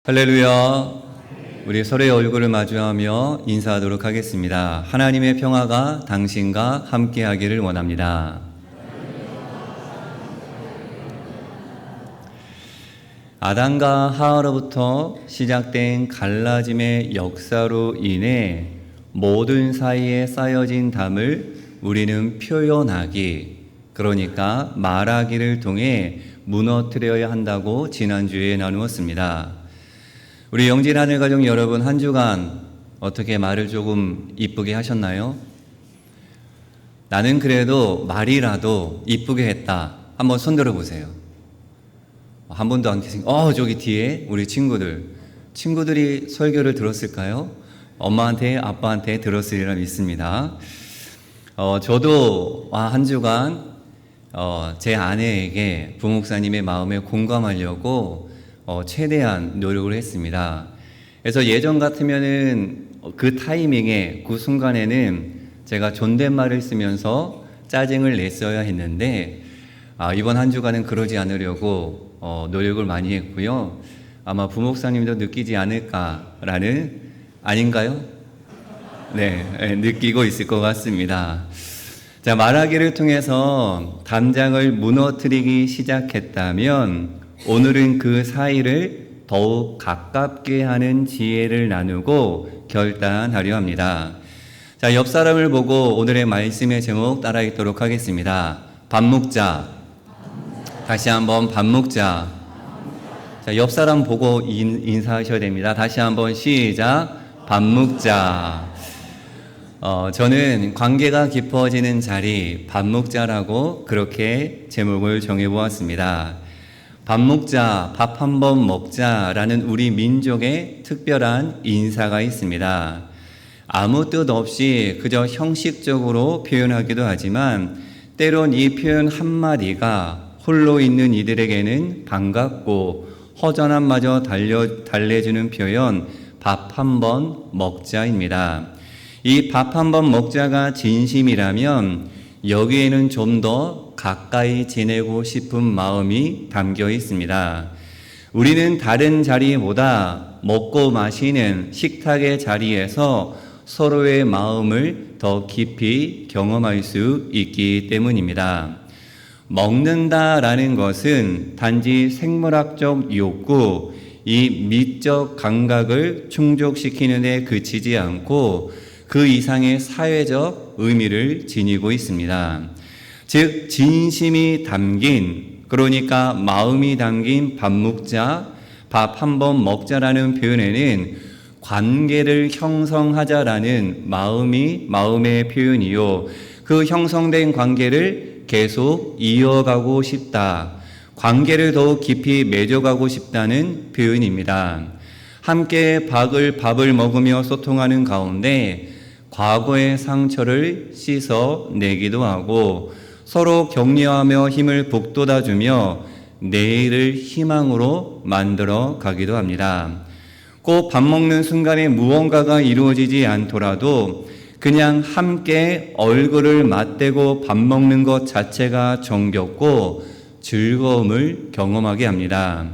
할렐루야. 우리 서로의 얼굴을 마주하며 인사하도록 하겠습니다. 하나님의 평화가 당신과 함께하기를 원합니다. 아담과 하와로부터 시작된 갈라짐의 역사로 인해 모든 사이에 쌓여진 담을 우리는 표현하기, 그러니까 말하기를 통해 무너뜨려야 한다고 지난주에 나누었습니다. 우리 영진 하늘가족 여러분, 한 주간 어떻게 말을 조금 이쁘게 하셨나요? 나는 그래도 말이라도 이쁘게 했다. 한번 손들어 보세요. 한 분도 안 계신, 저기 뒤에 우리 친구들이 설교를 들었을까요? 엄마한테, 아빠한테 들었으리라 믿습니다. 저도 한 주간 제 아내에게 부목사님의 마음에 공감하려고 최대한 노력을 했습니다. 그래서 예전 같으면은 그 타이밍에, 그 순간에는 제가 존댓말을 쓰면서 짜증을 냈어야 했는데, 이번 한 주간은 그러지 않으려고 노력을 많이 했고요. 아마 부목사님도 느끼지 않을까라는, 아닌가요? 네, 느끼고 있을 것 같습니다. 자, 말하기를 통해서 담장을 무너뜨리기 시작했다면 오늘은 그 사이를 더욱 가깝게 하는 지혜를 나누고 결단하려 합니다. 자, 옆 사람을 보고 오늘의 말씀의 제목 따라 읽도록 하겠습니다. 밥 먹자. 다시 한번 밥 먹자. 자, 옆 사람 보고 인사하셔야 됩니다. 다시 한번 시작. 밥 먹자. 저는 관계가 깊어지는 자리, 밥 먹자라고 그렇게 제목을 정해보았습니다. 밥 먹자, 밥 한번 먹자라는 우리 민족의 특별한 인사가 있습니다. 아무 뜻 없이 그저 형식적으로 표현하기도 하지만 때론 이 표현 한마디가 홀로 있는 이들에게는 반갑고 허전함마저 달래주는 표현, 밥 한번 먹자입니다. 이 밥 한번 먹자가 진심이라면 여기에는 좀 더 가까이 지내고 싶은 마음이 담겨 있습니다. 우리는 다른 자리보다 먹고 마시는 식탁의 자리에서 서로의 마음을 더 깊이 경험할 수 있기 때문입니다. 먹는다라는 것은 단지 생물학적 욕구, 이 미적 감각을 충족시키는 데 그치지 않고 그 이상의 사회적 의미를 지니고 있습니다. 즉, 진심이 담긴, 그러니까 마음이 담긴 밥 먹자, 밥 한번 먹자라는 표현에는 관계를 형성하자라는 마음의 표현이요, 그 형성된 관계를 계속 이어가고 싶다, 관계를 더욱 깊이 맺어가고 싶다는 표현입니다. 함께 밥을 먹으며 소통하는 가운데 과거의 상처를 씻어내기도 하고 서로 격려하며 힘을 북돋아주며 내일을 희망으로 만들어 가기도 합니다. 꼭 밥 먹는 순간에 무언가가 이루어지지 않더라도 그냥 함께 얼굴을 맞대고 밥 먹는 것 자체가 정겹고 즐거움을 경험하게 합니다.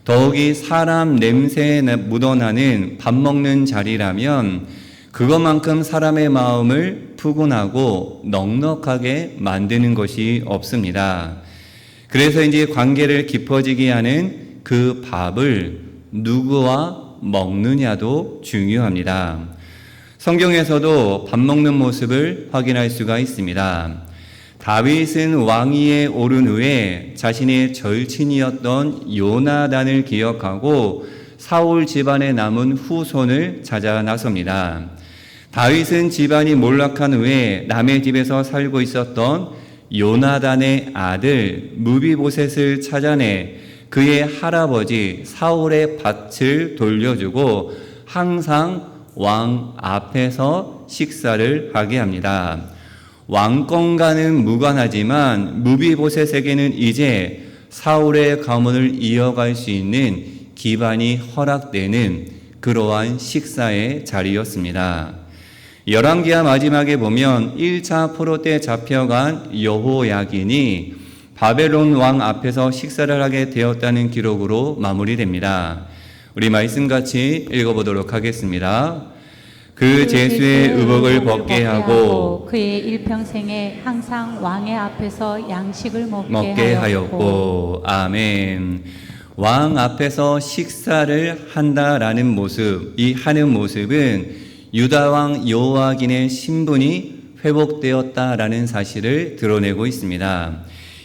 더욱이 사람 냄새에 묻어나는 밥 먹는 자리라면 그것만큼 사람의 마음을 푸근하고 넉넉하게 만드는 것이 없습니다. 그래서 이제 관계를 깊어지게 하는 그 밥을 누구와 먹느냐도 중요합니다. 성경에서도 밥 먹는 모습을 확인할 수가 있습니다. 다윗은 왕위에 오른 후에 자신의 절친이었던 요나단을 기억하고 사울 집안에 남은 후손을 찾아 나섭니다. 다윗은 집안이 몰락한 후에 남의 집에서 살고 있었던 요나단의 아들 무비보셋을 찾아내 그의 할아버지 사울의 밭을 돌려주고 항상 왕 앞에서 식사를 하게 합니다. 왕권과는 무관하지만 무비보셋에게는 이제 사울의 가문을 이어갈 수 있는 기반이 허락되는 그러한 식사의 자리였습니다. 열왕기하 마지막에 보면 1차 포로 때 잡혀간 여호야긴이 바벨론 왕 앞에서 식사를 하게 되었다는 기록으로 마무리됩니다. 우리 말씀 같이 읽어보도록 하겠습니다. 그 제수의 의복을 벗게 하고 그의 일평생에 항상 왕의 앞에서 양식을 먹게 하였고. 아멘. 왕 앞에서 식사를 한다라는 모습, 이 하는 모습은 유다 왕 여호와긴의 신분이 회복되었다라는 사실을 드러내고 있습니다.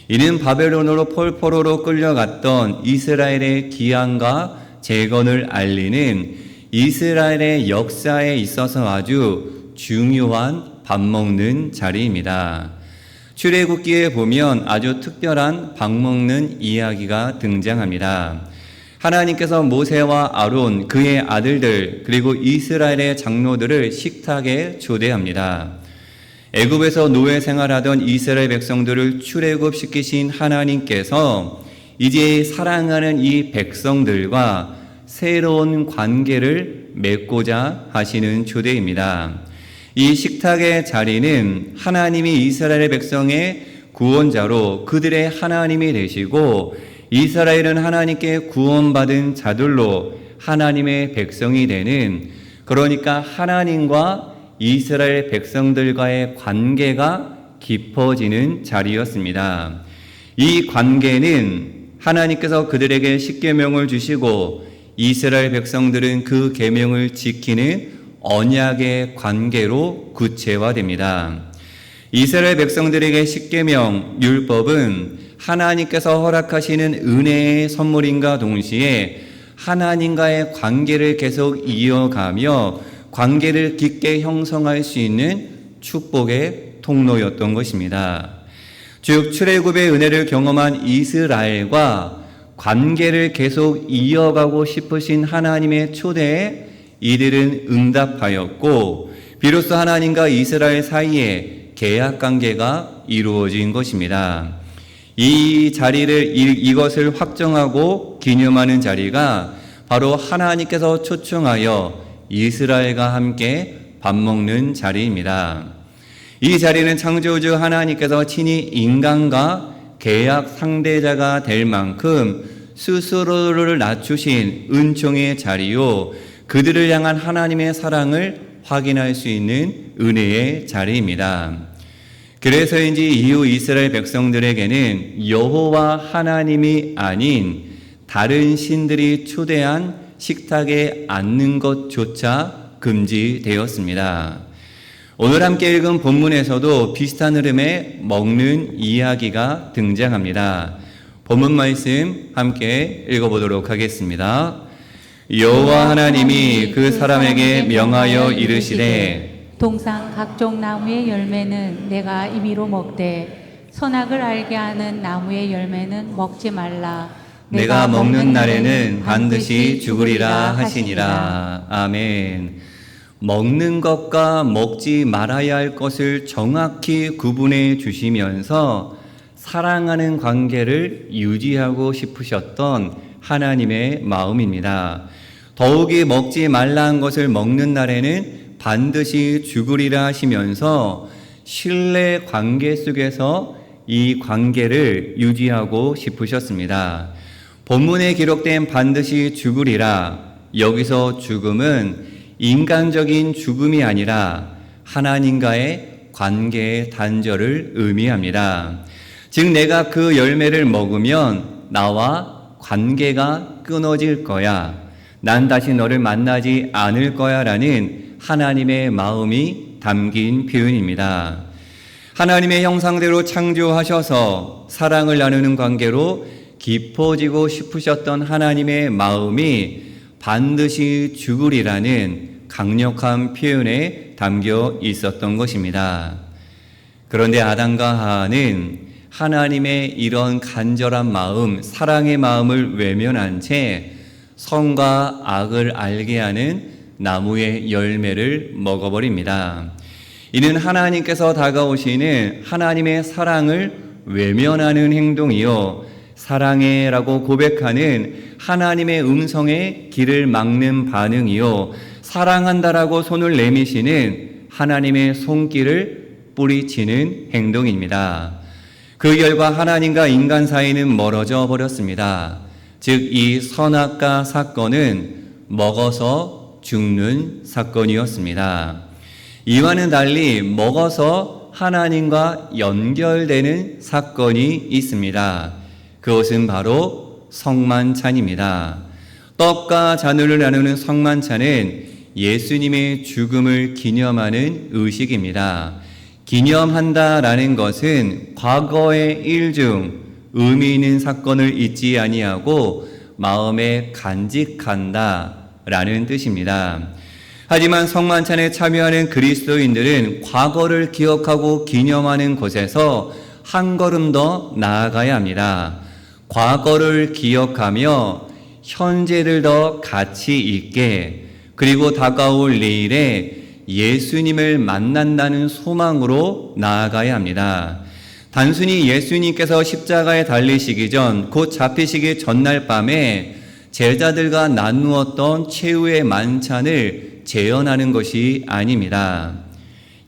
이는 바벨론으로 폴포로로 끌려갔던 이스라엘의 기한과 재건을 알리는 이스라엘의 역사에 있어서 아주 중요한 밥 먹는 자리입니다. 출애굽기에 보면 아주 특별한 밥 먹는 이야기가 등장합니다. 하나님께서 모세와 아론, 그의 아들들, 그리고 이스라엘의 장로들을 식탁에 초대합니다. 애굽에서 노예 생활하던 이스라엘 백성들을 출애굽시키신 하나님께서 이제 사랑하는 이 백성들과 새로운 관계를 맺고자 하시는 초대입니다. 이 식탁의 자리는 하나님이 이스라엘 백성의 구원자로 그들의 하나님이 되시고 이스라엘은 하나님께 구원받은 자들로 하나님의 백성이 되는, 그러니까 하나님과 이스라엘 백성들과의 관계가 깊어지는 자리였습니다. 이 관계는 하나님께서 그들에게 십계명을 주시고 이스라엘 백성들은 그 계명을 지키는 언약의 관계로 구체화됩니다. 이스라엘 백성들에게 십계명, 율법은 하나님께서 허락하시는 은혜의 선물인가 동시에 하나님과의 관계를 계속 이어가며 관계를 깊게 형성할 수 있는 축복의 통로였던 것입니다. 즉 출애굽의 은혜를 경험한 이스라엘과 관계를 계속 이어가고 싶으신 하나님의 초대에 이들은 응답하였고 비로소 하나님과 이스라엘 사이에 계약 관계가 이루어진 것입니다. 이 자리를 이것을 확정하고 기념하는 자리가 바로 하나님께서 초청하여 이스라엘과 함께 밥 먹는 자리입니다. 이 자리는 창조주 하나님께서 친히 인간과 계약 상대자가 될 만큼 스스로를 낮추신 은총의 자리요, 그들을 향한 하나님의 사랑을 확인할 수 있는 은혜의 자리입니다. 그래서인지 이후 이스라엘 백성들에게는 여호와 하나님이 아닌 다른 신들이 초대한 식탁에 앉는 것조차 금지되었습니다. 오늘 함께 읽은 본문에서도 비슷한 흐름의 먹는 이야기가 등장합니다. 본문 말씀 함께 읽어보도록 하겠습니다. 여호와 하나님이 그 사람에게 명하여 이르시되 동산 각종 나무의 열매는 내가 임의로 먹되 선악을 알게 하는 나무의 열매는 먹지 말라. 내가 먹는 날에는 반드시 죽으리라 하시니라. 아멘. 먹는 것과 먹지 말아야 할 것을 정확히 구분해 주시면서 사랑하는 관계를 유지하고 싶으셨던 하나님의 마음입니다. 더욱이 먹지 말라는 것을 먹는 날에는 반드시 죽으리라 하시면서 신뢰 관계 속에서 이 관계를 유지하고 싶으셨습니다. 본문에 기록된 반드시 죽으리라, 여기서 죽음은 인간적인 죽음이 아니라 하나님과의 관계의 단절을 의미합니다. 즉 내가 그 열매를 먹으면 나와 관계가 끊어질 거야, 난 다시 너를 만나지 않을 거야 라는 하나님의 마음이 담긴 표현입니다. 하나님의 형상대로 창조하셔서 사랑을 나누는 관계로 깊어지고 싶으셨던 하나님의 마음이 반드시 죽으리라는 강력한 표현에 담겨 있었던 것입니다. 그런데 아담과 하와는 하나님의 이런 간절한 마음, 사랑의 마음을 외면한 채 선과 악을 알게 하는 나무의 열매를 먹어버립니다. 이는 하나님께서 다가오시는 하나님의 사랑을 외면하는 행동이요, 사랑해라고 고백하는 하나님의 음성에 길을 막는 반응이요, 사랑한다라고 손을 내미시는 하나님의 손길을 뿌리치는 행동입니다. 그 결과 하나님과 인간 사이는 멀어져 버렸습니다. 즉 이 선악과 사건은 먹어서 죽는 사건이었습니다. 이와는 달리 먹어서 하나님과 연결되는 사건이 있습니다. 그것은 바로 성만찬입니다. 떡과 잔을 나누는 성만찬은 예수님의 죽음을 기념하는 의식입니다. 기념한다라는 것은 과거의 일 중 의미 있는 사건을 잊지 아니하고 마음에 간직한다라는 뜻입니다. 하지만 성만찬에 참여하는 그리스도인들은 과거를 기억하고 기념하는 것에서 한 걸음 더 나아가야 합니다. 과거를 기억하며 현재를 더 가치 있게, 그리고 다가올 내일에 예수님을 만난다는 소망으로 나아가야 합니다. 단순히 예수님께서 십자가에 달리시기 전, 곧 잡히시기 전날 밤에 제자들과 나누었던 최후의 만찬을 재현하는 것이 아닙니다.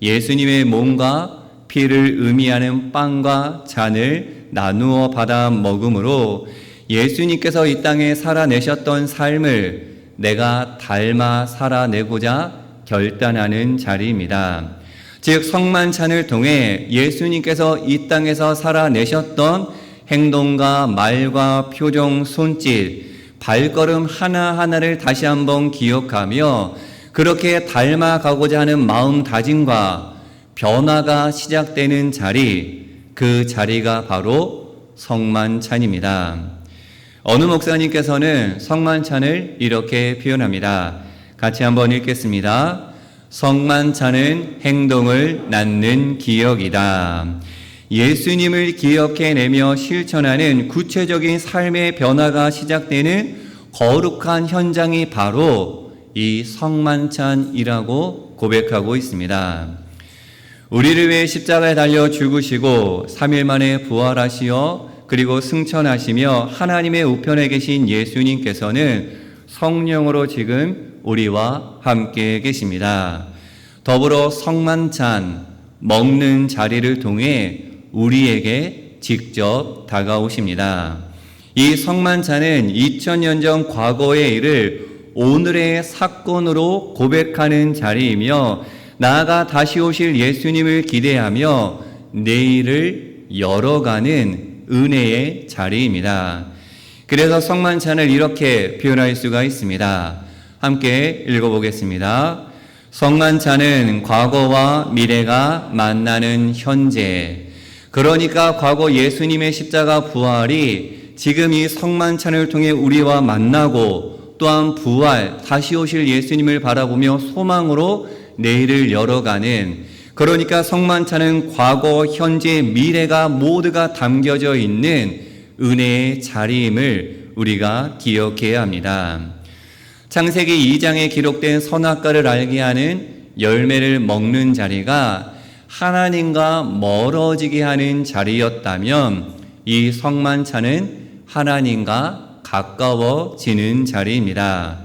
예수님의 몸과 피를 의미하는 빵과 잔을 나누어 받아 먹음으로 예수님께서 이 땅에 살아내셨던 삶을 내가 닮아 살아내고자 결단하는 자리입니다. 즉 성만찬을 통해 예수님께서 이 땅에서 살아내셨던 행동과 말과 표정, 손짓, 발걸음 하나하나를 다시 한번 기억하며 그렇게 닮아가고자 하는 마음다짐과 변화가 시작되는 자리, 그 자리가 바로 성만찬입니다. 어느 목사님께서는 성만찬을 이렇게 표현합니다. 같이 한번 읽겠습니다. 성만찬은 행동을 낳는 기억이다. 예수님을 기억해내며 실천하는 구체적인 삶의 변화가 시작되는 거룩한 현장이 바로 이 성만찬이라고 고백하고 있습니다. 우리를 위해 십자가에 달려 죽으시고 3일 만에 부활하시어 그리고 승천하시며 하나님의 우편에 계신 예수님께서는 성령으로 지금 우리와 함께 계십니다. 더불어 성만찬, 먹는 자리를 통해 우리에게 직접 다가오십니다. 이 성만찬은 2000년 전 과거의 일을 오늘의 사건으로 고백하는 자리이며 나아가 다시 오실 예수님을 기대하며 내일을 열어가는 은혜의 자리입니다. 그래서 성만찬을 이렇게 표현할 수가 있습니다. 함께 읽어보겠습니다. 성만찬은 과거와 미래가 만나는 현재. 그러니까 과거 예수님의 십자가 부활이 지금 이 성만찬을 통해 우리와 만나고 또한 부활, 다시 오실 예수님을 바라보며 소망으로 내일을 열어가는, 그러니까 성만찬은 과거, 현재, 미래가 모두가 담겨져 있는 은혜의 자리임을 우리가 기억해야 합니다. 창세기 2장에 기록된 선악과를 알게 하는 열매를 먹는 자리가 하나님과 멀어지게 하는 자리였다면 이 성만찬은 하나님과 가까워지는 자리입니다.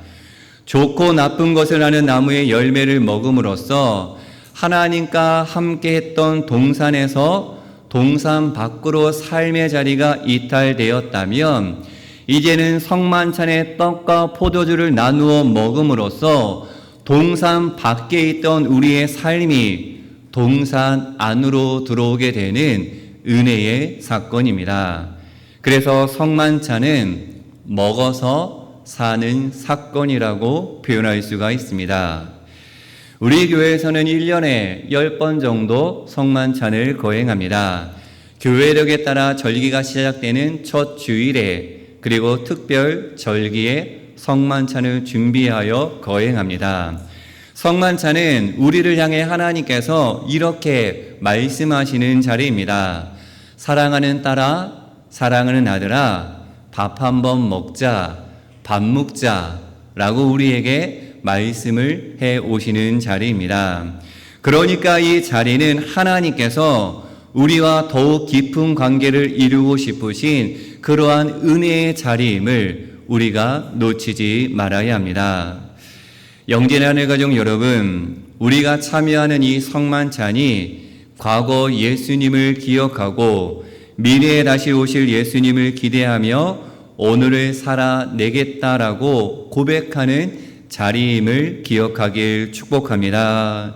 좋고 나쁜 것을 아는 나무의 열매를 먹음으로써 하나님과 함께했던 동산에서 동산 밖으로 삶의 자리가 이탈되었다면 이제는 성만찬의 떡과 포도주를 나누어 먹음으로써 동산 밖에 있던 우리의 삶이 동산 안으로 들어오게 되는 은혜의 사건입니다. 그래서 성만찬은 먹어서 사는 사건이라고 표현할 수가 있습니다. 우리 교회에서는 1년에 10번 정도 성만찬을 거행합니다. 교회력에 따라 절기가 시작되는 첫 주일에 그리고 특별 절기에 성만찬을 준비하여 거행합니다. 성만찬은 우리를 향해 하나님께서 이렇게 말씀하시는 자리입니다. 사랑하는 딸아, 사랑하는 아들아, 밥 한번 먹자, 밥 먹자 라고 우리에게 말씀을 해 오시는 자리입니다. 그러니까 이 자리는 하나님께서 우리와 더욱 깊은 관계를 이루고 싶으신 그러한 은혜의 자리임을 우리가 놓치지 말아야 합니다. 영진의 하늘 가족 여러분, 우리가 참여하는 이 성만찬이 과거 예수님을 기억하고 미래에 다시 오실 예수님을 기대하며 오늘을 살아내겠다라고 고백하는 자리임을 기억하길 축복합니다.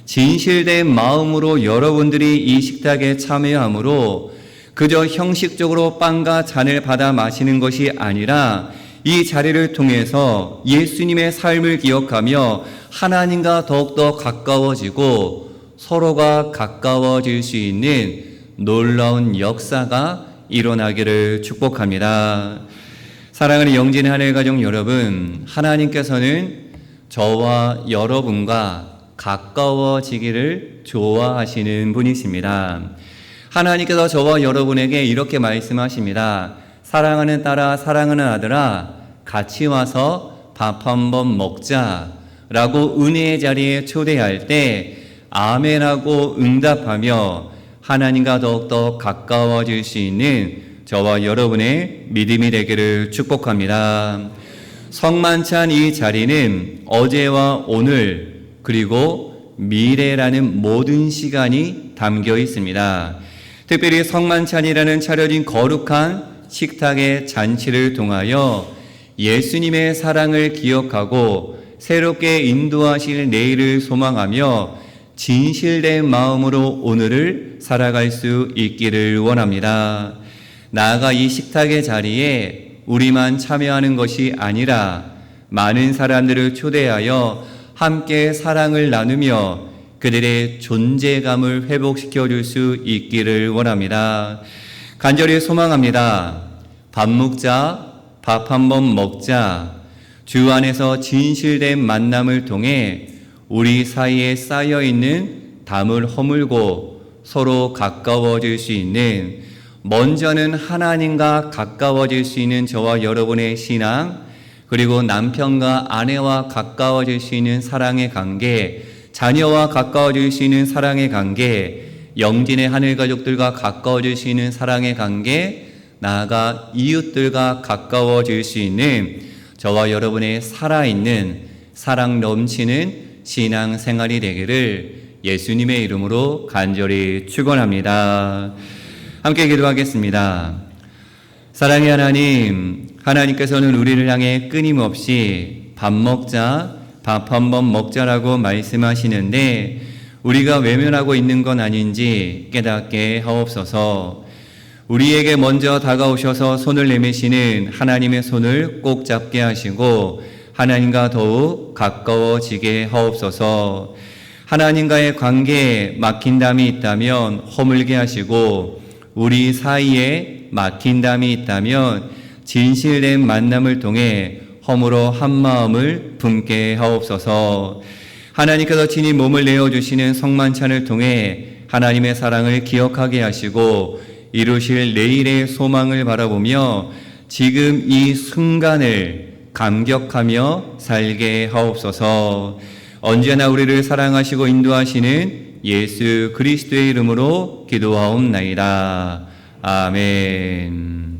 진실된 마음으로 여러분들이 이 식탁에 참여함으로 그저 형식적으로 빵과 잔을 받아 마시는 것이 아니라 이 자리를 통해서 예수님의 삶을 기억하며 하나님과 더욱더 가까워지고 서로가 가까워질 수 있는 놀라운 역사가 일어나기를 축복합니다. 사랑하는 영진의 하늘 가족 여러분, 하나님께서는 저와 여러분과 가까워지기를 좋아하시는 분이십니다. 하나님께서 저와 여러분에게 이렇게 말씀하십니다. 사랑하는 딸아, 사랑하는 아들아, 같이 와서 밥 한번 먹자라고 은혜의 자리에 초대할 때 아멘하고 응답하며 하나님과 더욱더 가까워질 수 있는 저와 여러분의 믿음이 되기를 축복합니다. 성만찬 이 자리는 어제와 오늘 그리고 미래라는 모든 시간이 담겨 있습니다. 특별히 성만찬이라는 차려진 거룩한 식탁의 잔치를 통하여 예수님의 사랑을 기억하고 새롭게 인도하실 내일을 소망하며 진실된 마음으로 오늘을 살아갈 수 있기를 원합니다. 나아가 이 식탁의 자리에 우리만 참여하는 것이 아니라 많은 사람들을 초대하여 함께 사랑을 나누며 그들의 존재감을 회복시켜 줄 수 있기를 원합니다. 간절히 소망합니다. 밥 먹자, 밥 한번 먹자. 주 안에서 진실된 만남을 통해 우리 사이에 쌓여있는 담을 허물고 서로 가까워질 수 있는, 먼저는 하나님과 가까워질 수 있는 저와 여러분의 신앙, 그리고 남편과 아내와 가까워질 수 있는 사랑의 관계, 자녀와 가까워질 수 있는 사랑의 관계, 영진의 하늘 가족들과 가까워질 수 있는 사랑의 관계, 나아가 이웃들과 가까워질 수 있는 저와 여러분의 살아있는 사랑 넘치는 신앙 생활이 되기를 예수님의 이름으로 간절히 축원합니다. 함께 기도하겠습니다. 사랑의 하나님, 하나님께서는 우리를 향해 끊임없이 밥 먹자, 밥 한번 먹자라고 말씀하시는데 우리가 외면하고 있는 건 아닌지 깨닫게 하옵소서. 우리에게 먼저 다가오셔서 손을 내미시는 하나님의 손을 꼭 잡게 하시고 하나님과 더욱 가까워지게 하옵소서. 하나님과의 관계에 막힌담이 있다면 허물게 하시고 우리 사이에 막힌담이 있다면 진실된 만남을 통해 허물어 한 마음을 품게 하옵소서. 하나님께서 친히 몸을 내어주시는 성만찬을 통해 하나님의 사랑을 기억하게 하시고 이루실 내일의 소망을 바라보며 지금 이 순간을 감격하며 살게 하옵소서. 언제나 우리를 사랑하시고 인도하시는 예수 그리스도의 이름으로 기도하옵나이다. 아멘.